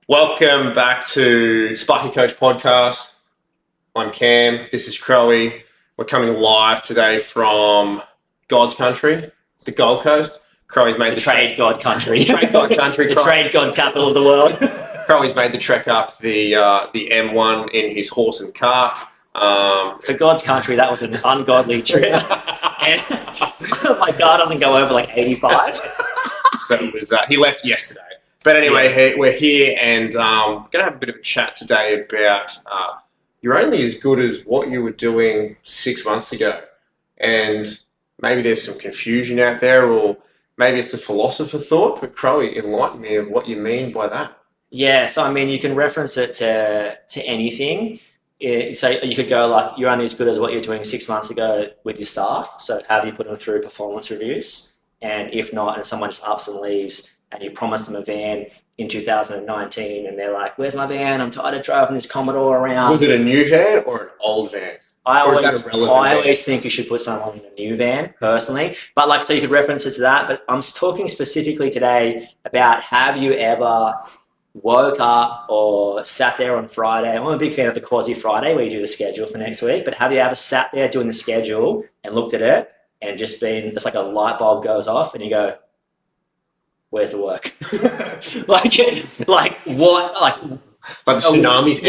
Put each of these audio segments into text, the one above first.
Welcome back to Sparky Coach Podcast. I'm Cam. This is Crowie. We're coming live today from God's country, the Gold Coast. Crowie's made the trade god country. Trade god country. The trade god capital of the world. Crowie's made the trek up the M1 in his horse and cart. For God's country, that was an ungodly trip. And my car doesn't go over like 85. So it was, he left yesterday. But anyway, we're here and going to have a bit of a chat today about you're only as good as what you were doing 6 months ago. And maybe there's some confusion out there, or maybe it's a philosopher thought, but Crowie, enlighten me of what you mean by that. Yeah, so I mean, you can reference it to anything. So you could go like, you're only as good as what you're doing 6 months ago with your staff. So have you put them through performance reviews? And if not, and someone just ups and leaves, and you promised them a van in 2019, and they're like, "Where's my van? I'm tired of driving this Commodore around." Was it a new van or an old van? I always think you should put someone in a new van, personally. But like, so you could reference it to that. But I'm talking specifically today about, have you ever woke up or sat there on Friday? I'm a big fan of the Quasi Friday, where you do the schedule for next week. But have you ever sat there doing the schedule and looked at it and just it's like a light bulb goes off and you go, "Where's the work?" like what? Like tsunamis?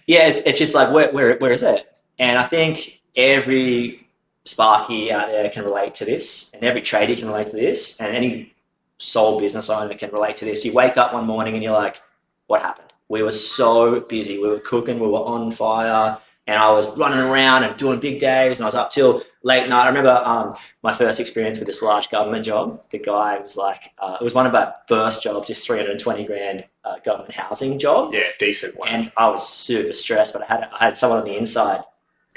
Yeah. It's just like, where is it? And I think every Sparky out there can relate to this, and every tradie can relate to this, and any sole business owner can relate to this. You wake up one morning and you're like, "What happened?" We were so busy. We were cooking. We were on fire. And I was running around and doing big days, and I was up till late night. I remember my first experience with this large government job. The guy was like, it was one of our first jobs, this 320 grand government housing job. Yeah, decent one. And I was super stressed, but I had someone on the inside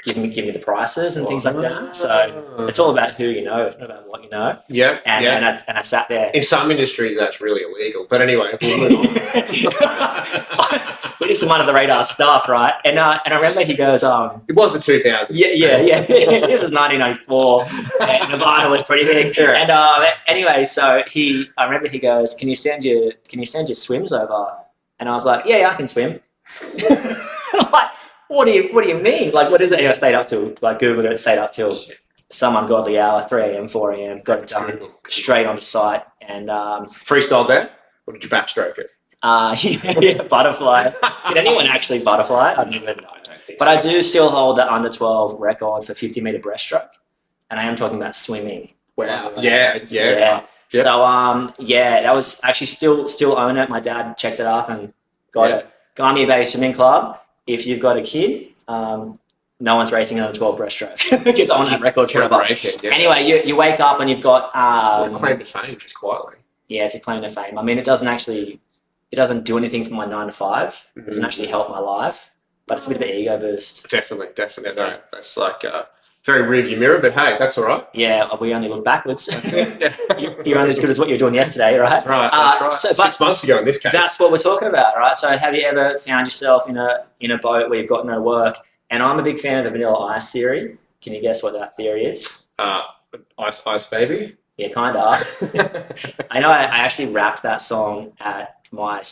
give me the prices and things like that. So it's all about who you know, not about what you know. Yeah. And I sat there. In some industries, that's really illegal. But anyway, we'll move on. We did some under the radar stuff, right? And I remember he goes, it was the 2000s. Yeah. It was 1994. And Nevada was pretty big. Yeah. And anyway, so I remember he goes, "Can you send your swims over?" And I was like, "Yeah, I can swim." I'm like, what do you mean? Like, what is it? I stayed up till, like, Googled it, stayed up till some ungodly hour, 3 a.m., 4 a.m., got it done straight onto site. And freestyle there? Or did you backstroke it? Yeah, butterfly. Did anyone actually butterfly? I've never known. But I do still hold the under 12 record for 50-meter breaststroke. And I am talking about swimming. Wow. Yeah. Yep. So, that was actually still own it. My dad checked it up and got it. Garmy Bay Swimming Club. If you've got a kid, no one's racing on a 12 breaststroke. It's on that record forever. Anyway, you wake up and you've got claim to fame, just quietly. Yeah, it's a claim to fame. I mean, it doesn't do anything for my 9 to 5. It doesn't actually help my life, but it's a bit of an ego boost. Definitely. No, that's like very rearview mirror, but hey, that's all right. Yeah, we only look backwards. You're only as good as what you were doing yesterday, right? That's right. So, 6 months ago in this case. That's what we're talking about, right? So have you ever found yourself in a boat where you've got no work? And I'm a big fan of the vanilla ice theory. Can you guess what that theory is? Ice baby? Yeah, kind of. I know I actually rapped that song at my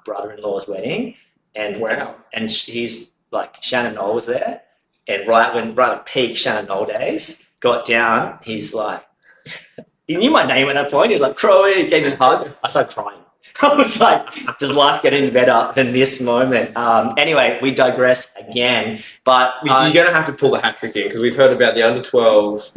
brother-in-law's wedding. And wow. And he's like, Shannon Knoll was there. And right at peak Shannon Knoll days, got down, he's like, he knew my name at that point. He was like, "Crowie," gave me a hug. I started crying. I was like, does life get any better than this moment? Anyway, we digress again. But you're going to have to pull the hat trick in, because we've heard about the under 12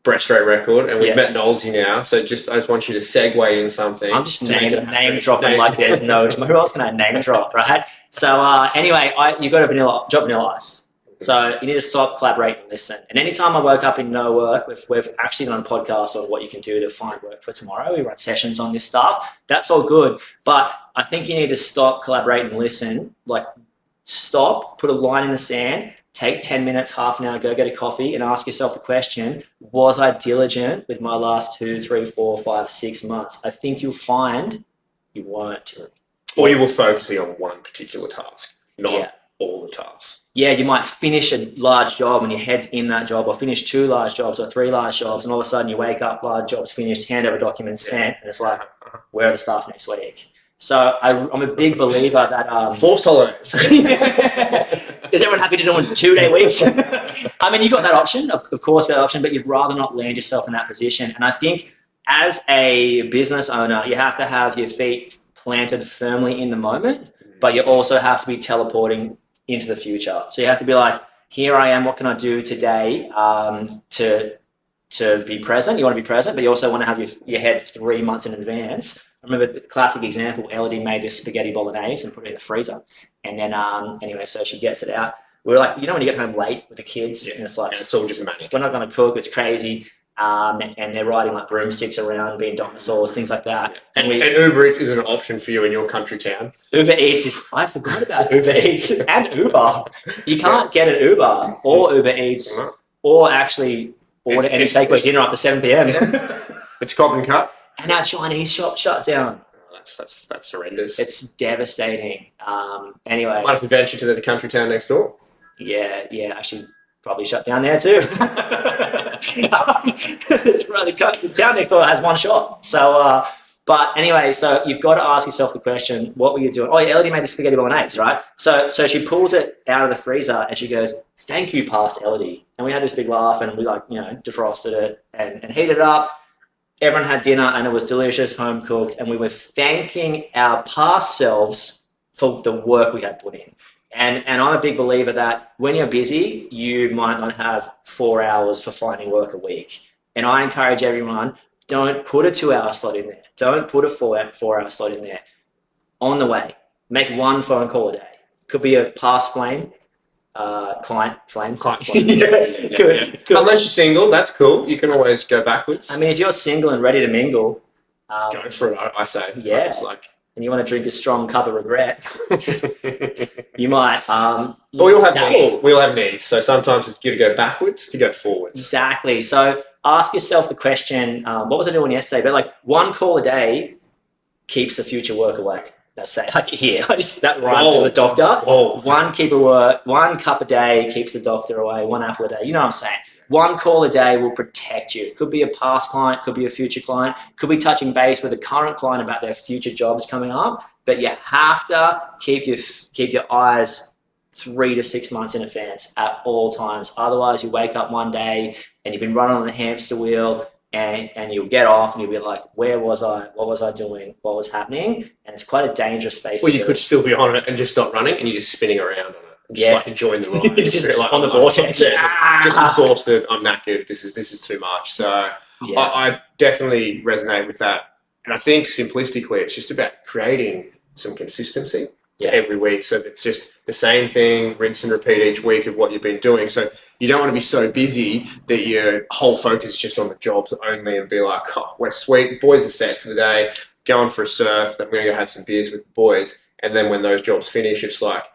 breaststroke record, and we've met Knollsy now. So I just want you to segue in something. I'm just name dropping like there's no. Who else can I name drop, right? So anyway, you got a vanilla ice. So you need to stop, collaborate, and listen. And anytime I woke up in no work, we've actually done a podcast on what you can do to find work for tomorrow. We run sessions on this stuff. That's all good. But I think you need to stop, collaborate, and listen. Like, stop, put a line in the sand, take 10 minutes, half an hour, go get a coffee, and ask yourself the question, was I diligent with my last 2, 3, 4, 5, 6 months? I think you'll find you weren't. Or you were focusing on one particular task, not all the tasks. Yeah, you might finish a large job and your head's in that job, or finish 2 large jobs or 3 large jobs, and all of a sudden you wake up, large job's finished, hand over documents sent, and it's like, where are the staff next week? So I'm a big believer that Forced holidays. is everyone happy to do in 2-day weeks? I mean, you got that option, of course, that option, but you'd rather not land yourself in that position. And I think as a business owner, you have to have your feet planted firmly in the moment, but you also have to be teleporting into the future. So you have to be like, here I am, what can I do today to be present? You want to be present, but you also want to have your head 3 months in advance. I remember the classic example, Elodie made this spaghetti bolognese and put it in the freezer. And then, anyway, so she gets it out. We're like, when you get home late with the kids, and it's like, it's all just manic. We're not going to cook, it's crazy. And they're riding like broomsticks around, being dinosaurs, things like that. And Uber Eats isn't an option for you in your country town. Uber Eats I forgot about Uber Eats and Uber. You can't get an Uber or Uber Eats or actually order any takeaway dinner after 7 p.m. It's cop and cut. And our Chinese shop shut down. That's horrendous. It's devastating. Anyway. Might have to venture to the country town next door. Yeah, actually probably shut down there too. The town next door has one shop. So, but anyway, so you've got to ask yourself the question, what were you doing? Oh, Elodie made the spaghetti bolognese, right? So she pulls it out of the freezer and she goes, thank you, past Elodie. And we had this big laugh and we defrosted it and heated it up. Everyone had dinner and it was delicious, home cooked, and we were thanking our past selves for the work we had put in. And I'm a big believer that when you're busy, you might not have 4 hours for finding work a week. And I encourage everyone, don't put a 2-hour slot in there. Don't put a 4-hour slot in there. On the way, make one phone call a day. Could be a past flame, client flame. Yeah. Unless you're single, that's cool. You can always go backwards. I mean, if you're single and ready to mingle, go for it, I say. Yeah. It's like, and you want to drink a strong cup of regret, you might. But we all have needs. We all have needs. So sometimes it's good to go backwards to go forwards. Exactly. So ask yourself the question, what was I doing yesterday? But like one call a day keeps the future work away. Let's say like here, that rhymes with the doctor. Whoa. One cup a day keeps the doctor away, one apple a day. You know what I'm saying? One call a day will protect you. It could be a past client, could be a future client, could be touching base with a current client about their future jobs coming up. But you have to keep your eyes 3 to 6 months in advance at all times. Otherwise, you wake up one day and you've been running on the hamster wheel and you'll get off and you'll be like, where was I? What was I doing? What was happening? And it's quite a dangerous space. Well, you could still be on it and just stop running and you're just spinning around on it. Just like enjoying the ride. Just like, on the vortex. Just exhausted. I'm knackered. This is too much. So I definitely resonate with that. And I think simplistically, it's just about creating some consistency every week. So it's just the same thing, rinse and repeat each week of what you've been doing. So you don't want to be so busy that your whole focus is just on the jobs only and be like, oh, we're sweet. Boys are set for the day. Going for a surf. Then we're going to go have some beers with the boys. And then when those jobs finish, it's like,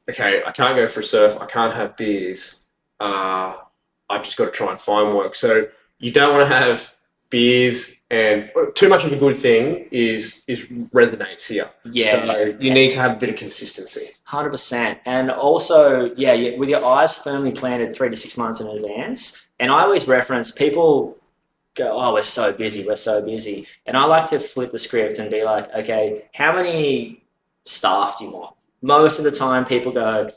okay, I can't go for a surf. I can't have beers. I've just got to try and find work. So you don't want to have beers, and too much of a good thing is resonates here. Yeah. So you need to have a bit of consistency. 100%. And also, with your eyes firmly planted 3 to 6 months in advance. And I always reference people go, oh, we're so busy. And I like to flip the script and be like, okay, how many staff do you want? Most of the time people go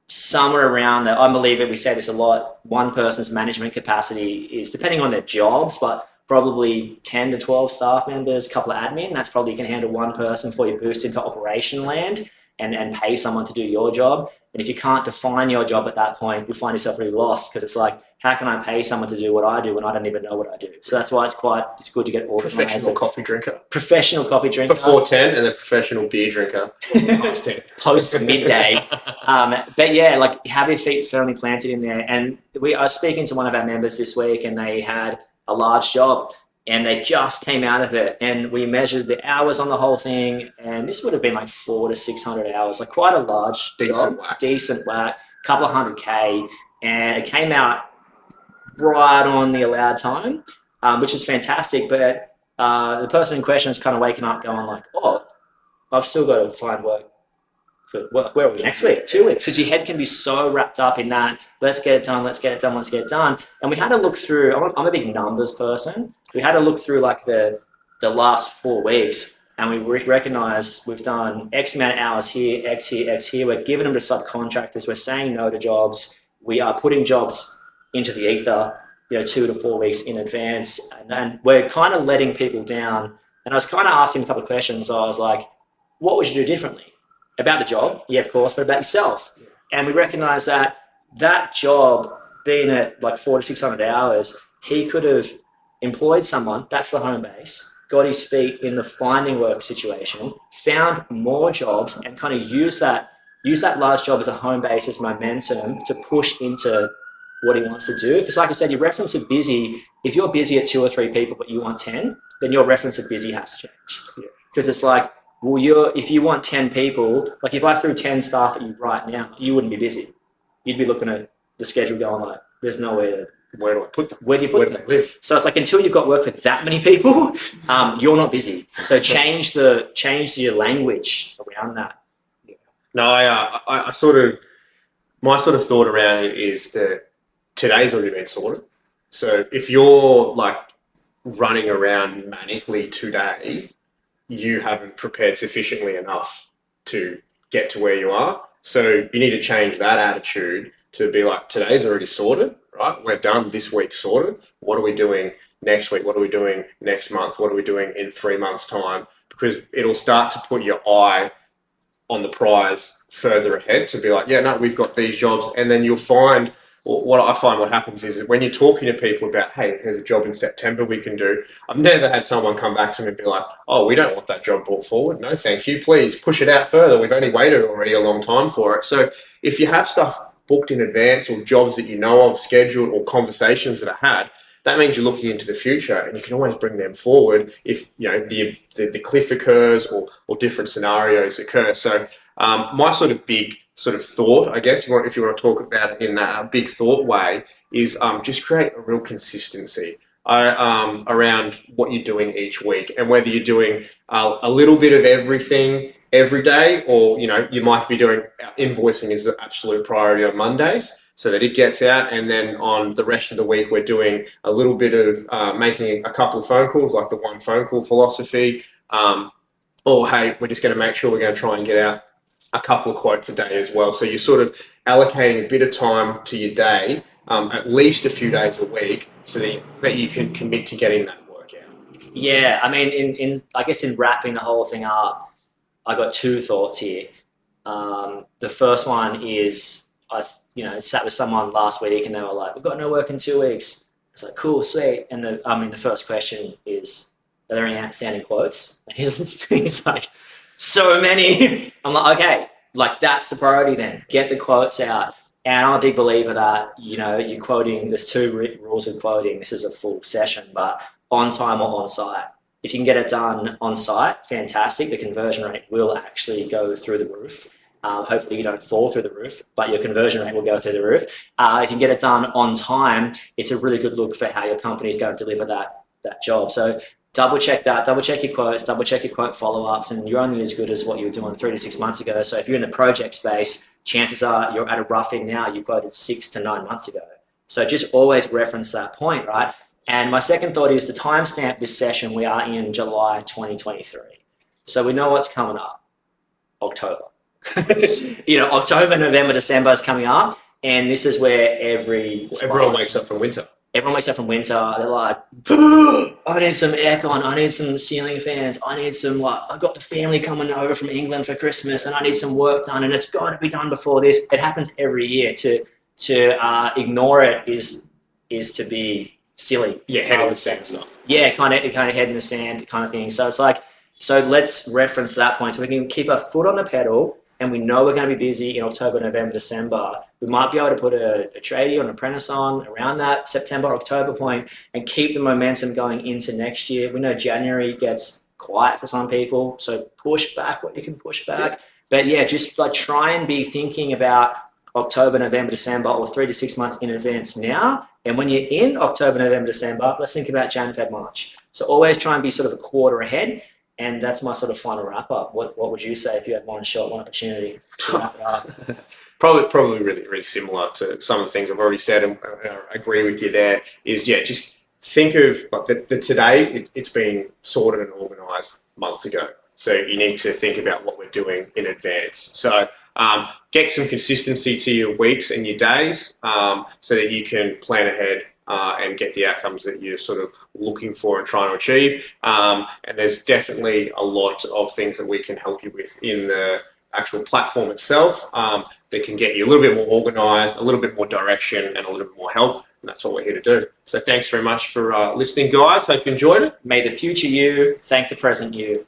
somewhere around there. I believe it. We say this a lot. One person's management capacity is, depending on their jobs, but probably 10 to 12 staff members, a couple of admin. That's probably, you can handle one person before you boost into operation land and pay someone to do your job. And if you can't define your job at that point, you find yourself really lost, because it's like, how can I pay someone to do what I do when I don't even know what I do? So that's why it's good to get organized. Professional coffee drinker. Professional coffee drinker. Before 10, and then professional beer drinker post 10. Post midday. But yeah, like have your feet firmly planted in there. And I was speaking to one of our members this week, and they had a large job and they just came out of it, and we measured the hours on the whole thing, and this would have been like 400 to 600 hours, like quite a large decent whack, couple of 100K, and it came out right on the allowed time, which is fantastic. But the person in question is kind of waking up going like, oh, I've still got to find work. Where are we next week? 2 weeks. Because your head can be so wrapped up in that, let's get it done. And we had to look through, I'm a big numbers person. We had to look through like the last 4 weeks. and we recognise we've done X amount of hours here, X here, X here. We're giving them to subcontractors. We're saying no to jobs. We are putting jobs into the ether, 2 to 4 weeks in advance, and we're kind of letting people down. And I was kind of asking a couple of questions. I was like, what would you do differently about the job? Yeah, of course, but about yourself. Yeah. And we recognise that job being at like 400 to 600 hours, he could have employed someone, that's the home base, got his feet in the finding work situation, found more jobs, and kind of use that large job as a home base, as momentum to push into what he wants to do. Because like I said, your reference of busy, if you're busy at 2 or 3 people but you want 10, then your reference of busy has to change. Because it's like, well, if you want 10 people, like if I threw 10 staff at you right now, you wouldn't be busy. You'd be looking at the schedule going like, there's no way to, where do I put them? Where do you put them? Live? So it's like, until you've got work for that many people, you're not busy. So change your language around that. Yeah. No, I sort of, my sort of thought around it is that today's already been sorted. So if you're like running around manically today, you haven't prepared sufficiently enough to get to where you are. So you need to change that attitude to be like, today's already sorted, right? We're done, this week's sorted. What are we doing next week? What are we doing next month? What are we doing in 3 months' time? Because it'll start to put your eye on the prize further ahead to be like, yeah, no, we've got these jobs. And then you'll find, what happens is that when you're talking to people about, hey, there's a job in September we can do, I've never had someone come back to me and be like, oh, we don't want that job brought forward. No, thank you. Please push it out further. We've only waited already a long time for it. So if you have stuff booked in advance or jobs that you know of, scheduled, or conversations that are had, that means you're looking into the future and you can always bring them forward if the cliff occurs or different scenarios occur. So my sort of big sort of thought, I guess, if you want to talk about it in that big thought way, is just create a real consistency around what you're doing each week, and whether you're doing a little bit of everything every day, or you might be doing invoicing as the absolute priority on Mondays, so that it gets out, and then on the rest of the week we're doing a little bit of making a couple of phone calls, like the one phone call philosophy, or hey, we're just going to make sure we're going to try and get out a couple of quotes a day as well. So you're sort of allocating a bit of time to your day, at least a few days a week, so that you can commit to getting that work out. Yeah, I mean, I guess in wrapping the whole thing up, I got 2 thoughts here. The first one is, I sat with someone last week and they were like, we've got no work in 2 weeks. It's like, cool, sweet. And the first question is, are there any outstanding quotes? And he's like, so many. I'm like, okay, like that's the priority then. Get the quotes out. And I'm a big believer that, you're quoting, there's 2 rules of quoting. This is a full session, but on time or on site. If you can get it done on site, fantastic. The conversion rate will actually go through the roof. Hopefully you don't fall through the roof, but your conversion rate will go through the roof. If you can get it done on time, it's a really good look for how your company is going to deliver that job. So double check that, double check your quotes, double check your quote follow-ups, and you're only as good as what you were doing 3 to 6 months ago. So if you're in the project space, chances are you're at a roughing now you quoted 6 to 9 months ago. So just always reference that point, right? And my second thought is to timestamp this session. We are in July 2023. So we know what's coming up, October. October, November, December is coming up. And this is where everyone wakes up from winter. Everyone wakes up from winter. They're like, I need some aircon. I need some ceiling fans. I need some, I got the family coming over from England for Christmas and I need some work done and it's got to be done before this. It happens every year. To ignore it is to be silly. Yeah, head in the sand stuff. Yeah, kind of head in the sand kind of thing. So it's like, so let's reference that point so we can keep our foot on the pedal. And we know we're going to be busy in October, November, December. We might be able to put a tradie or an apprentice on around that September, October point and keep the momentum going into next year. We know January gets quiet for some people, so push back what you can push back. Yeah. But yeah, just like try and be thinking about October, November, December, or 3 to 6 months in advance now. And when you're in October, November, December, let's think about Jan, Feb, March. So always try and be sort of a quarter ahead. And that's my sort of final wrap up. What would you say if you had one shot, one opportunity to wrap it up? Probably really, really similar to some of the things I've already said, and I agree with you there, is just think of like the today, it's been sorted and organised months ago. So you need to think about what we're doing in advance. So get some consistency to your weeks and your days so that you can plan ahead and get the outcomes that you're sort of looking for and trying to achieve. And there's definitely a lot of things that we can help you with in the actual platform itself that can get you a little bit more organized, a little bit more direction, and a little bit more help. And that's what we're here to do. So thanks very much for listening, guys. Hope you enjoyed it. May the future you thank the present you.